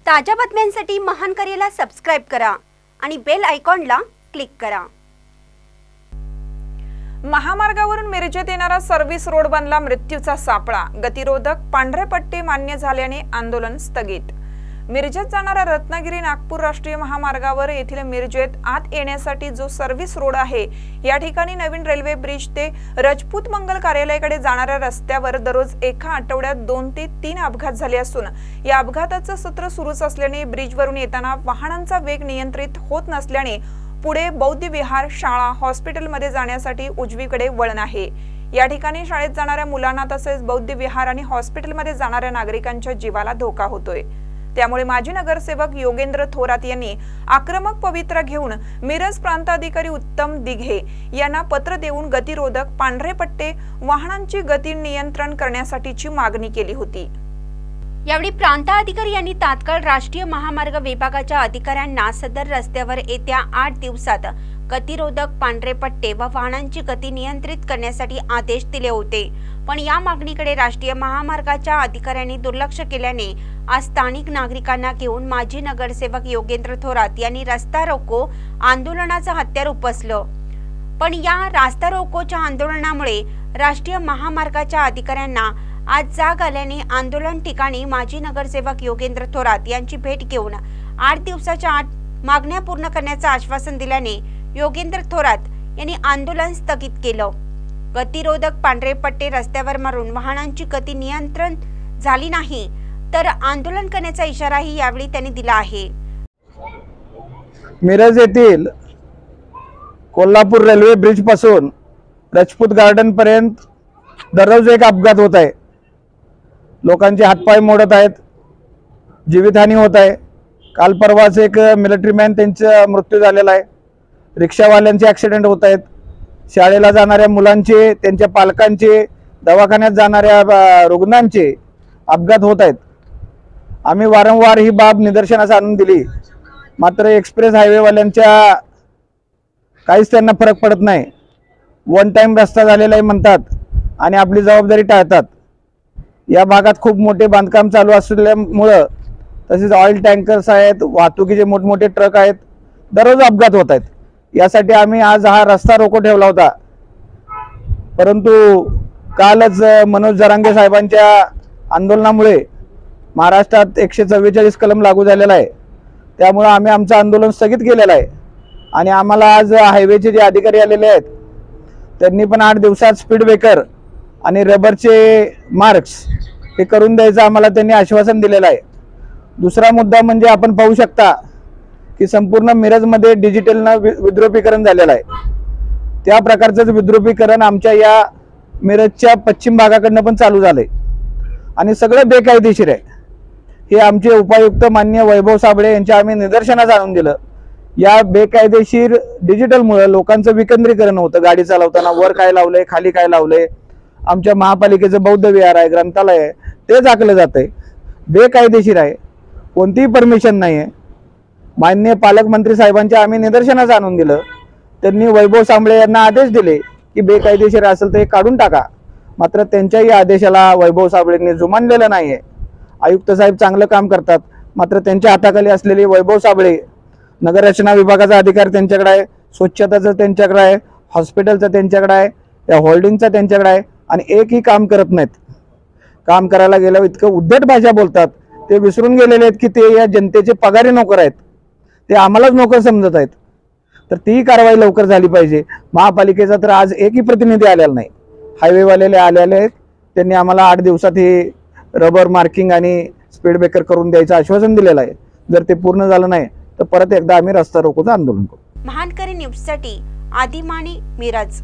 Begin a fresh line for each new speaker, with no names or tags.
ताज्या बातम्यांसाठी महान करेला सबस्क्राइब करा आणि बेल आयकॉनला क्लिक करा।
महामार्गावरून मिरजेत येणारा सर्व्हिस रोड बनला मृत्यूचा सापळा। गतिरोधक पांढरे पट्टे मान्य झाल्याने आंदोलन स्थगित। मिरजेत जाणारा रत्नागिरी नागपूर राष्ट्रीय महामार्गावर येथील मिरजेत आत येण्यासाठी जो सर्व्हिस रोड आहे, या ठिकाणी नवीन रेल्वे ब्रिज ते राजपूत मंगल कार्यालयाकडे जाणाऱ्या रस्त्यावर दररोज एका आठवड्यात 2 ते 3 अपघात झाले असून या अपघाताचं सत्र सुरूच असल्याने ब्रिजवरून येताना वाहनांचा वेग नियंत्रित होत नसल्याने पुढे बौद्ध विहार, शाळा, हॉस्पिटलमध्ये जाण्यासाठी उजवीकडे वळण आहे। या ठिकाणी शाळेत जाणाऱ्या मुलांना तसेच बौद्ध विहार आणि हॉस्पिटलमध्ये जाणाऱ्या नागरिकांच्या जीवाला धोका होतोय। त्यामुळे माजी नगरसेवक योगेंद्र थोरात यांनी आक्रमक पवित्रा घेऊन मिरज प्रांताधिकारी उत्तम दिघे यांना पत्र देऊन गतिरोधक पांढरे पट्टे वाहनांची गती नियंत्रण करण्यासाठीची मागणी केली होती।
यावेळी प्रांताधिकारी यांनी तात्काळ राष्ट्रीय महामार्ग विभागाच्या अधिकाऱ्यांना सदर रस्त्यावर येत्या 8 दिवसात गतिरोधक पांढरे पट्टे व वाहनांची गती नियंत्रित करण्यासाठी आदेश दिले होते, पण या मागणीकडे राष्ट्रीय महामार्गाच्या अधिकाऱ्यांनी दुर्लक्ष केल्याने आज स्थानिक नागरिकांना घेऊन माजी नगरसेवक योगेंद्र थोरात यांनी रस्ता रोको आंदोलनाचं हत्यार उपसलं। पण या रस्ता रोकोच्या आंदोलनामुळे राष्ट्रीय महामार्गाच्या अधिकाऱ्यांना आज जाग आल्याने आंदोलन ठिकाणी माजी नगरसेवक योगेंद्र थोरात यांची भेट घेऊन 8 दिवसाच्या आत मागण्या पूर्ण करण्याचं आश्वासन दिल्याने योगेंद्र थोरात यांनी आंदोलन स्थगित केलं। गतिरोधक पांढरे पट्टे रस्त्यावर मारून वाहनांची गती नियंत्रण झाली नाही तर आंदोलन करण्याचा इशाराही यावेळी त्यांनी दिला आहे।
मिरज येथील कोल्हापूर रेल्वे ब्रिज पासून राजपूत गार्डन पर्यंत दररोज एक अपघात होत आहे। लोकांचे हातपाय मोडत आहेत, जीवितहानी होत आहे। काल परवाच एक मिलिटरी मॅन त्यांचा मृत्यू झालेला आहे। रिक्षावाल्यांचे ॲक्सिडेंट होत आहेत। शाळेला जाणाऱ्या मुलांचे, त्यांच्या पालकांचे, दवाखान्यात जाणाऱ्या रुग्णांचे अपघात होत आहेत। आम्ही वारंवार ही बाब निदर्शनास आणून दिली, मात्र एक्सप्रेस हायवेवाल्यांच्या काहीच त्यांना फरक पडत नाही। वन टाइम रस्ता झालेला आहे म्हणतात आणि आपली जबाबदारी टाळतात। या भागात खूप मोठे बांधकाम चालू असल्यामुळं तसेच ऑइल टँकर्स आहेत, वाहतुकीचे मोठमोठे ट्रक आहेत, दररोज अपघात होत आहेत। यासाठी आम्ही आज हा रस्ता रोको ठेवला होता, परंतु कालच मनोज जरांगे साहेबांच्या आंदोलनामुळे महाराष्ट्रात 144 कलम लागू झालेला आहे। त्यामुळे आम्ही आमचं आंदोलन स्थगित केलेलं आहे आणि आम्हाला आज हायवेचे जे अधिकारी आलेले आहेत त्यांनी पण 8 दिवसात स्पीड ब्रेकर आणि रबरचे मार्क्स हे करून द्यायचं आम्हाला त्यांनी आश्वासन दिलेलं आहे। दुसरा मुद्दा म्हणजे आपण पाहू शकता की संपूर्ण मिरजमध्ये डिजिटलनं विद्रुपीकरण झालेलं आहे। त्या प्रकारचं विद्रुपीकरण आमच्या या मिरजच्या पश्चिम भागाकडनं पण चालू झालंय आणि सगळं बेकायदेशीर आहे। हे आमचे उपायुक्त मान्य वैभव साबळे यांच्या आम्ही निदर्शनास आणून दिलं। या बेकायदेशीर डिजिटलमुळे लोकांचं विकेंद्रीकरण होतं। गाडी चालवताना वर काय लावलंय, खाली काय लावलंय, आमच्या महापालिकेचं बौद्ध विहार आहे, ग्रंथालय आहे, ते झाकलं जातंय, बेकायदेशीर आहे, कोणतीही परमिशन नाही आहे। माननीय पालकमंत्री साहेबांच्या आम्ही निदर्शनास आणून दिलं। त्यांनी वैभव साबळे यांना आदेश दिले की बेकायदेशीर असेल तर हे काढून टाका, मात्र त्यांच्याही आदेशाला वैभव साबळेंनी जुमानलेलं नाही आहे। आयुक्त साहेब चांगलं काम करतात, मात्र त्यांच्या हाताखाली असलेले वैभव साबळे नगररचना विभागाचा अधिकार त्यांच्याकडे आहे, स्वच्छताचं त्यांच्याकडे आहे, हॉस्पिटलचं त्यांच्याकडे आहे, या होल्डिंगचं त्यांच्याकडे आहे आणि एकही काम करत नाहीत। काम करायला गेल्यावर इतकं उद्धट भाषा बोलतात, ते विसरून गेलेले आहेत की ते या जनतेचे पगारी नोकर आहेत, ते आम्हालाच नोकर समजत आहेत। तर ती कारवाई लवकर झाली पाहिजे। महापालिकेचा तर आज एकही प्रतिनिधी आलेला नाही, हायवेवालेले आलेले आहेत। त्यांनी आम्हाला 8 दिवसात हे रबर मार्किंग आणि स्पीड ब्रेकर करून द्यायचं आश्वासन दिलेलं आहे। जर ते पूर्ण झालं नाही तर परत एकदा आम्ही रस्ता रोकोचं आंदोलन करू।
महानकरी न्यूजसाठी आदिमानी, मिरज।